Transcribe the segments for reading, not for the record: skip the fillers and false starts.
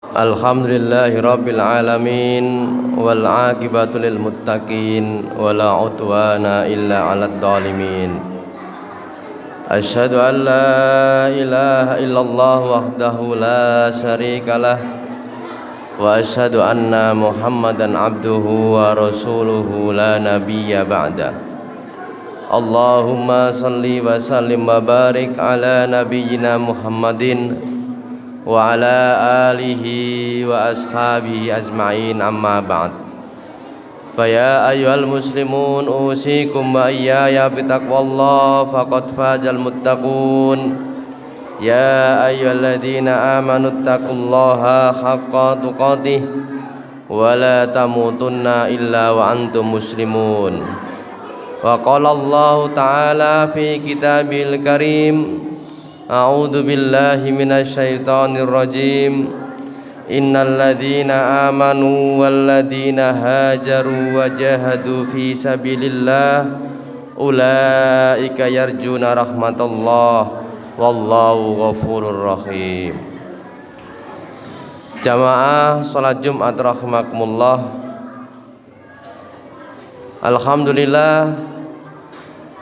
Alhamdulillahi rabbil alamin wal aqibatu lil muttaqin wala udwana illa 'alad dhalimin. Asyhadu an la ilaha illallah wahdahu la syarikalah wa asyhadu anna Muhammadan abduhu wa rasuluhu la nabiyya ba'da. Allahumma salli wa sallim wa barik ala nabiyyina Muhammadin wa ala alihi wa ashabihi ajma'in, amma ba'd. Fa ya ayyuhal muslimun usikum wa iyaya bitaqwallah faqad fazal muttaqun. Ya ayyuhalladzina amanu taqullaha haqqa tuqatih wa la tamutunna illa wa antum muslimun. Wa qala Allah ta'ala fi kitabil karim, A'udzu billahi minasyaitonir rajim. Innal ladzina amanu wal ladzina hajaru wa jahadu fi sabilillah ulaika yarjuna rahmatallah wallahu ghafurur rahim. Jamaah salat Jumat rahimakumullah. Alhamdulillah,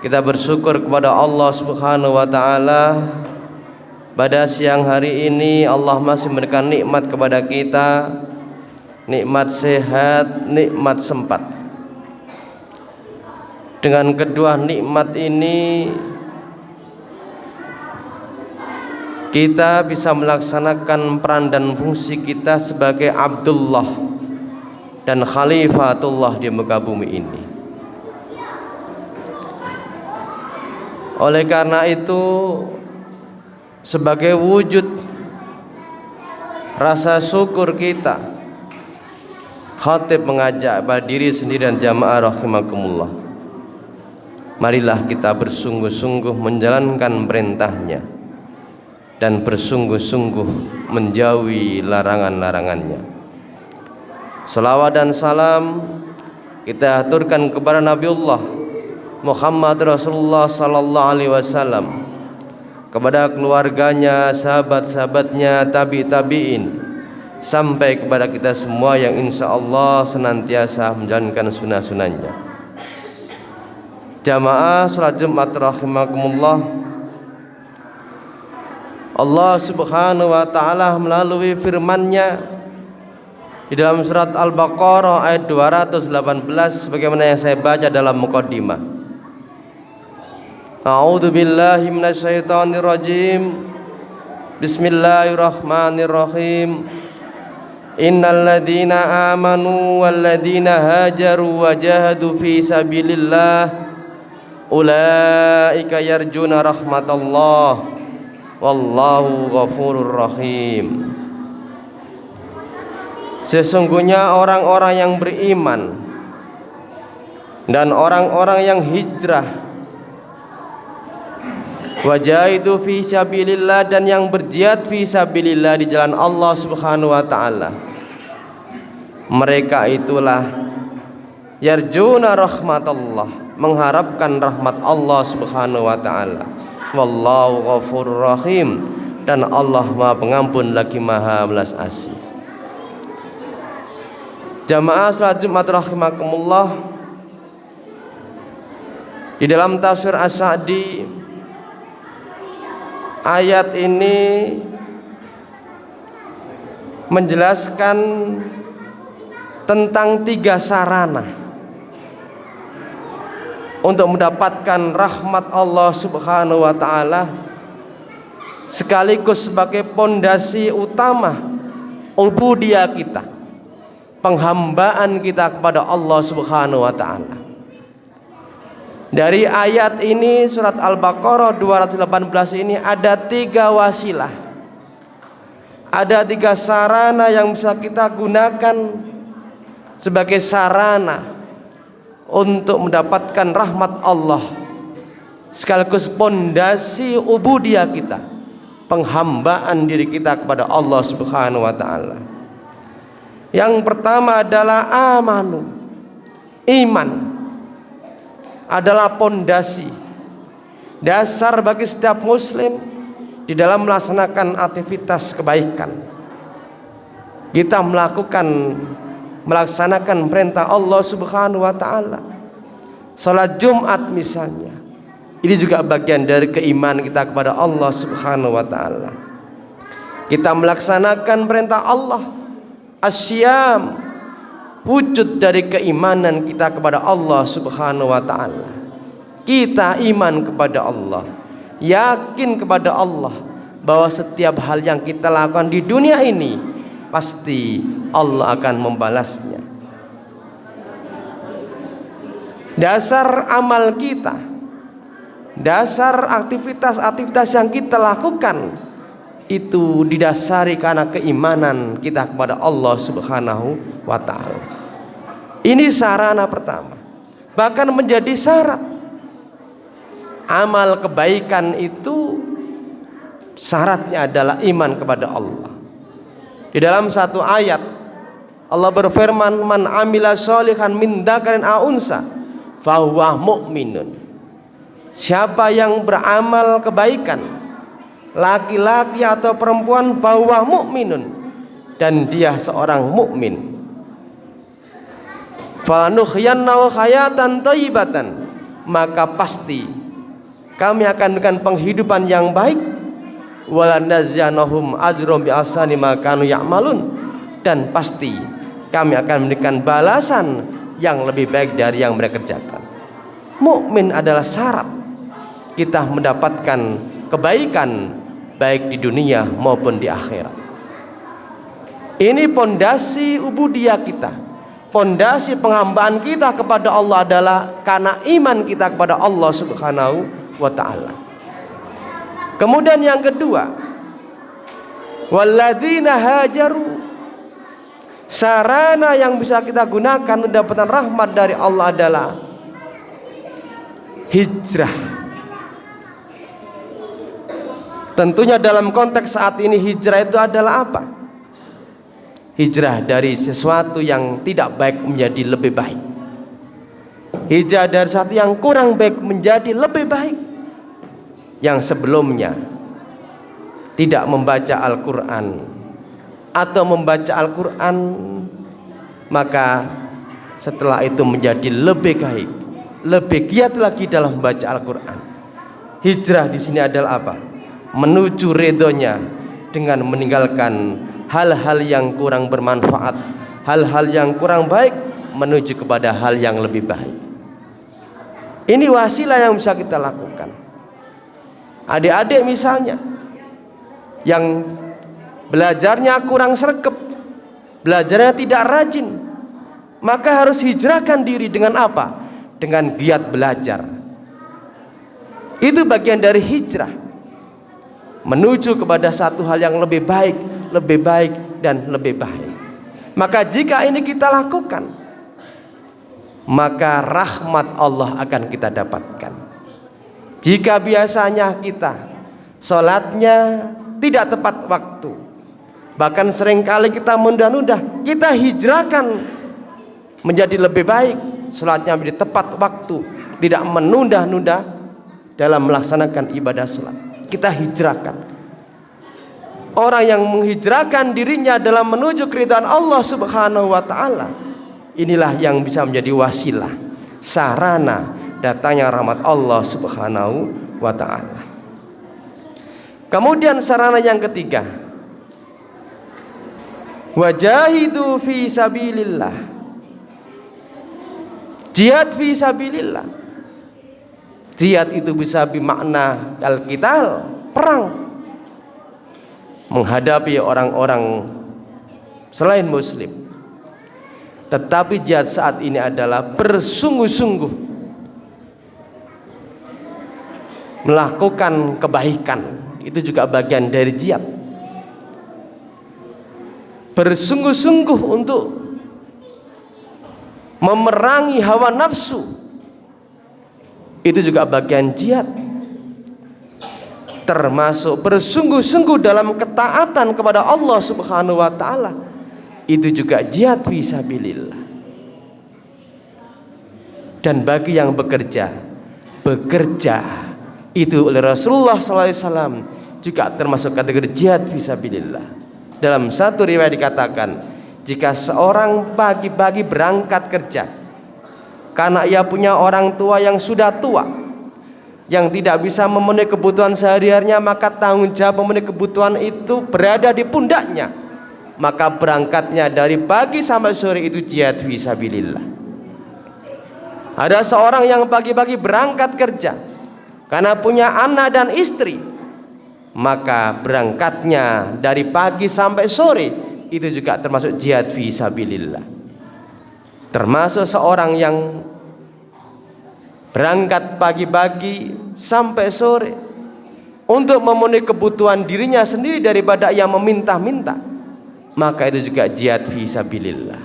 kita bersyukur kepada Allah Subhanahu wa taala. Pada siang hari ini Allah masih memberikan nikmat kepada kita, nikmat sehat, nikmat sempat. Dengan kedua nikmat ini kita bisa melaksanakan peran dan fungsi kita sebagai Abdullah dan Khalifatullah di muka bumi ini. Oleh karena itu, sebagai wujud rasa syukur kita, khatib mengajak pada diri sendiri dan jamaah rahimakumullah, marilah kita bersungguh-sungguh menjalankan perintahnya dan bersungguh-sungguh menjauhi larangan-larangannya. Salawat dan salam kita aturkan kepada Nabiullah Muhammad Rasulullah sallallahu alaihi wasallam, kepada keluarganya, sahabat-sahabatnya, tabi'in, sampai kepada kita semua yang insya Allah senantiasa menjalankan sunnah-sunnahnya. Jamaah salat Jumat rahimakumullah, Allah Subhanahu wa ta'ala melalui firman-Nya di dalam surat Al-Baqarah ayat 218 sebagaimana yang saya baca dalam muqaddimah. A'udzu billahi minasyaitonir rajim. Bismillahirrahmanirrahim. Innal ladzina amanu wal ladzina hajaru wa jahadu fi sabilillah ulaika yarjuna rahmatallah wallahu ghafurur rahim. Sesungguhnya orang-orang yang beriman dan orang-orang yang hijrah, wajahidu fi sabilillah, dan yang berjihad fi sabilillah di jalan Allah Subhanahu wa taala, mereka itulah yarjuna rahmatallah, mengharapkan rahmat Allah Subhanahu wa taala. Wallahu ghafurur rahim, dan Allah Maha Pengampun lagi Maha Belas Asih. Jamaah salat Jumat rahimakumullah, di dalam tafsir As-Sa'di ayat ini menjelaskan tentang 3 sarana untuk mendapatkan rahmat Allah Subhanahu wa taala, sekaligus sebagai pondasi utama ubudiyah kita, penghambaan kita kepada Allah Subhanahu wa taala. Dari ayat ini, surat Al-Baqarah 218 ini, ada 3 wasilah, ada 3 sarana yang bisa kita gunakan sebagai sarana untuk mendapatkan rahmat Allah, sekaligus pondasi ubudiyah kita, penghambaan diri kita kepada Allah Subhanahu wa taala. Yang pertama adalah amanu, iman adalah pondasi dasar bagi setiap muslim di dalam melaksanakan aktivitas kebaikan. kita melaksanakan perintah Allah Subhanahu wa taala. Salat Jumat misalnya, ini juga bagian dari keimanan kita kepada Allah Subhanahu wa taala. Kita melaksanakan perintah Allah. Asyam, wujud dari keimanan kita kepada Allah Subhanahu wa taala. Kita iman kepada Allah, yakin kepada Allah bahwa setiap hal yang kita lakukan di dunia ini pasti Allah akan membalasnya. Dasar amal kita, dasar aktivitas-aktivitas yang kita lakukan itu didasari karena keimanan kita kepada Allah Subhanahu wa taala. Ini sarana pertama, bahkan menjadi syarat. Amal kebaikan itu syaratnya adalah iman kepada Allah. Di dalam satu ayat Allah berfirman, "Man amila sholihan min dzakarin aw unsa fahuwa mu'minun." Siapa yang beramal kebaikan, laki-laki atau perempuan, fahuwa mu'minun, dan dia seorang mukmin. Fanuhyiyannahu hayatan thayyibatan, maka pasti kami akan memberikan penghidupan yang baik. Walanazyanahum ajrum bi ahsani ma kanu ya'malun, dan pasti kami akan memberikan balasan yang lebih baik dari yang mereka kerjakan. Mukmin adalah syarat kita mendapatkan kebaikan baik di dunia maupun di akhirat. Ini pondasi ubudiyah kita, pondasi penghambaan kita kepada Allah adalah karena iman kita kepada Allah Subhanahu wa ta'ala. Kemudian yang kedua, walladzina hajaru, sarana yang bisa kita gunakan untuk mendapatkan rahmat dari Allah adalah hijrah. Tentunya dalam konteks saat ini hijrah itu adalah apa? Hijrah dari sesuatu yang tidak baik menjadi lebih baik. Hijrah dari sesuatu yang kurang baik menjadi lebih baik. Yang sebelumnya tidak membaca Al-Quran atau membaca Al-Quran, maka setelah itu menjadi lebih baik, lebih giat lagi dalam membaca Al-Quran. Hijrah di sini adalah apa? Menuju ridhonya dengan meninggalkan hal-hal yang kurang bermanfaat, hal-hal yang kurang baik, menuju kepada hal yang lebih baik. Ini wasilah yang bisa kita lakukan. Adik-adik misalnya yang belajarnya kurang sregep, belajarnya tidak rajin, maka harus hijrahkan diri dengan apa? Dengan giat belajar. Itu bagian dari hijrah, menuju kepada satu hal yang lebih baik, dan lebih baik. Maka jika ini kita lakukan, maka rahmat Allah akan kita dapatkan. Jika biasanya kita sholatnya tidak tepat waktu, bahkan seringkali kita menunda-nunda, kita hijrahkan menjadi lebih baik, sholatnya menjadi tepat waktu, tidak menunda-nunda dalam melaksanakan ibadah sholat. Kita hijrahkan. Orang yang menghijrahkan dirinya dalam menuju keridhaan Allah Subhanahu wa ta'ala, inilah yang bisa menjadi wasilah, sarana datangnya rahmat Allah Subhanahu wa ta'ala. Kemudian sarana yang ketiga, wajahidu fi sabilillah, jihad fi sabilillah. Jihad itu bisa bermakna al-qital, perang, menghadapi orang-orang selain muslim. Tetapi jihad saat ini adalah bersungguh-sungguh melakukan kebaikan. Itu juga bagian dari jihad. Bersungguh-sungguh untuk memerangi hawa nafsu, itu juga bagian jihad. Termasuk bersungguh-sungguh dalam ketaatan kepada Allah Subhanahu wa ta'ala, itu juga jihad fisabilillah. Dan bagi yang bekerja itu oleh Rasulullah SAW juga termasuk kategori jihad fisabilillah. Dalam satu riwayat dikatakan, jika seorang pagi-pagi berangkat kerja karena ia punya orang tua yang sudah tua, yang tidak bisa memenuhi kebutuhan sehari-harinya, maka tanggung jawab memenuhi kebutuhan itu berada di pundaknya. Maka berangkatnya dari pagi sampai sore itu jihad fisabilillah. Ada seorang yang pagi-pagi berangkat kerja karena punya anak dan istri, maka berangkatnya dari pagi sampai sore itu juga termasuk jihad fisabilillah. Termasuk seorang yang berangkat pagi-pagi sampai sore untuk memenuhi kebutuhan dirinya sendiri daripada yang meminta-minta, maka itu juga jihad fisabilillah.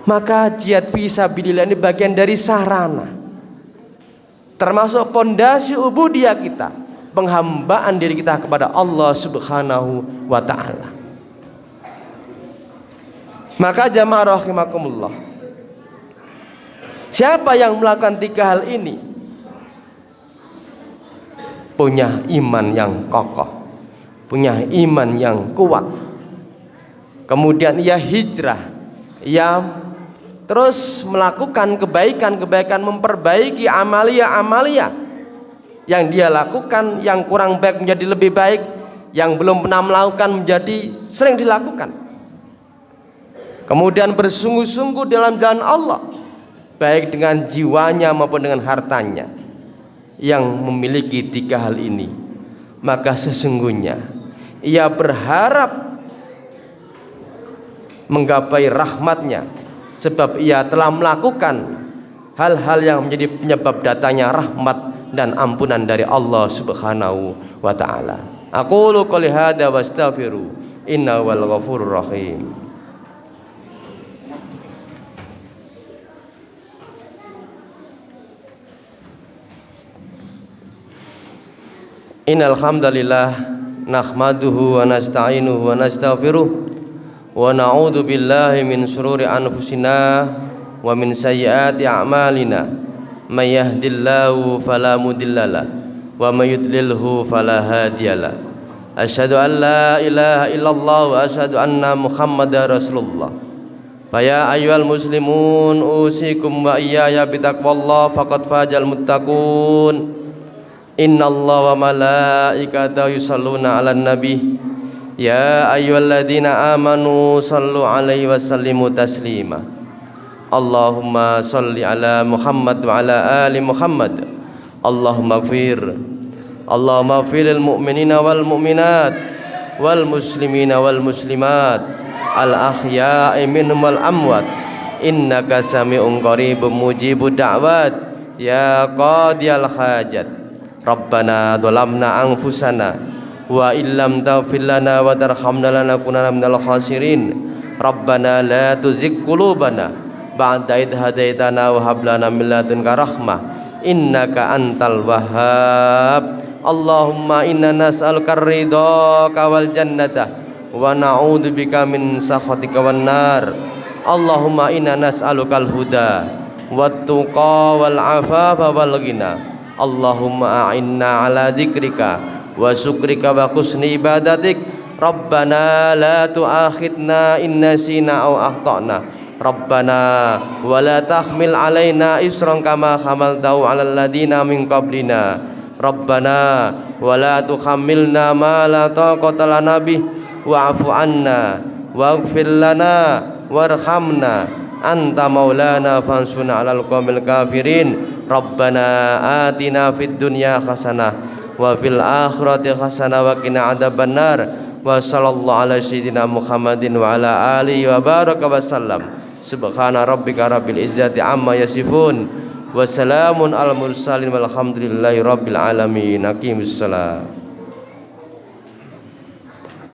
Maka jihad fisabilillah ini bagian dari sarana, termasuk pondasi ubudiyah kita, penghambaan diri kita kepada Allah Subhanahu wa ta'ala. Maka jamaah rahimakumullah, siapa yang melakukan 3 hal ini punya iman yang kokoh, punya iman yang kuat, kemudian ia hijrah, ia terus melakukan kebaikan-kebaikan, memperbaiki amalia-amalia yang dia lakukan, yang kurang baik menjadi lebih baik, yang belum pernah melakukan menjadi sering dilakukan. Kemudian bersungguh-sungguh dalam jalan Allah, baik dengan jiwanya maupun dengan hartanya. Yang memiliki 3 hal ini, maka sesungguhnya ia berharap menggapai rahmatnya, sebab ia telah melakukan hal-hal yang menjadi penyebab datangnya rahmat dan ampunan dari Allah Subhanahu wa ta'ala. Aqulu qouli hadza wastaghfiru innahu wal ghafurur rahim. Innal hamdalillah nahmaduhu wa nasta'inuhu wa nastaghfiruh wa na'udzu billahi min shururi anfusina wa min sayyiati a'malina. May yahdihillahu fala mudhillalah wa may yudlilhu fala hadiyalah. Asyhadu an la ilaha illallah wa asyhadu anna Muhammadar Rasulullah. Fa ya ayyuhal muslimun usikum wa iyaya bitaqwallah faqad fazal muttaqun. Innallaha wa malaikatahu yusholluna 'alan nabi ya ayyuhalladzina amanu shallu 'alaihi wa sallimu taslima. Allahumma shalli 'ala Muhammad wa 'ala ali Muhammad. Allahumma ighfir lil mu'minina wal mu'minat wal muslimina wal muslimat al ahya'i minhum wal amwat innaka sami'un qaribun mujibud da'wat ya qadiyal hajat. Rabbana dhalamna anfusana wa illam taghfir lana wa tarhamna lanakunanna minal khasirin. Rabbana la tuzigh qulubana ba'da idh hadaitana wa hab lana min ladunka rahmah innaka antal wahhab. Allahumma inna nas'aluka ridhaka wal jannata wa na'udzubika min sakhatika wan nar. Allahumma inna nas'alukal huda wat tuqa wal afafa wal ghina. Allahumma a'inna ala dzikrika wa syukrika wa husni ibadatik. Rabbana la tu'akhidna in nasina aw akhtana. Rabbana wa la tahmil alaina isran kama hamaltahu 'alal ladina min qablina. Rabbana wa la tuhammilna ma la taqata lana bih wa'fu 'anna waghfir lana warhamna anta maulana fansurna 'alal qaumil kafirin. Rabbana atina fid dunya hasanah wa fil akhirati hasanah wa qina adzabannar. Wa sallallahu ala sayyidina Muhammadin wa ala alihi wa baraka wa sallam. Subhana rabbika rabbil izzati amma yasifun wa salamun al mursalin walhamdulillahi rabbil alamin. Aqimussalam.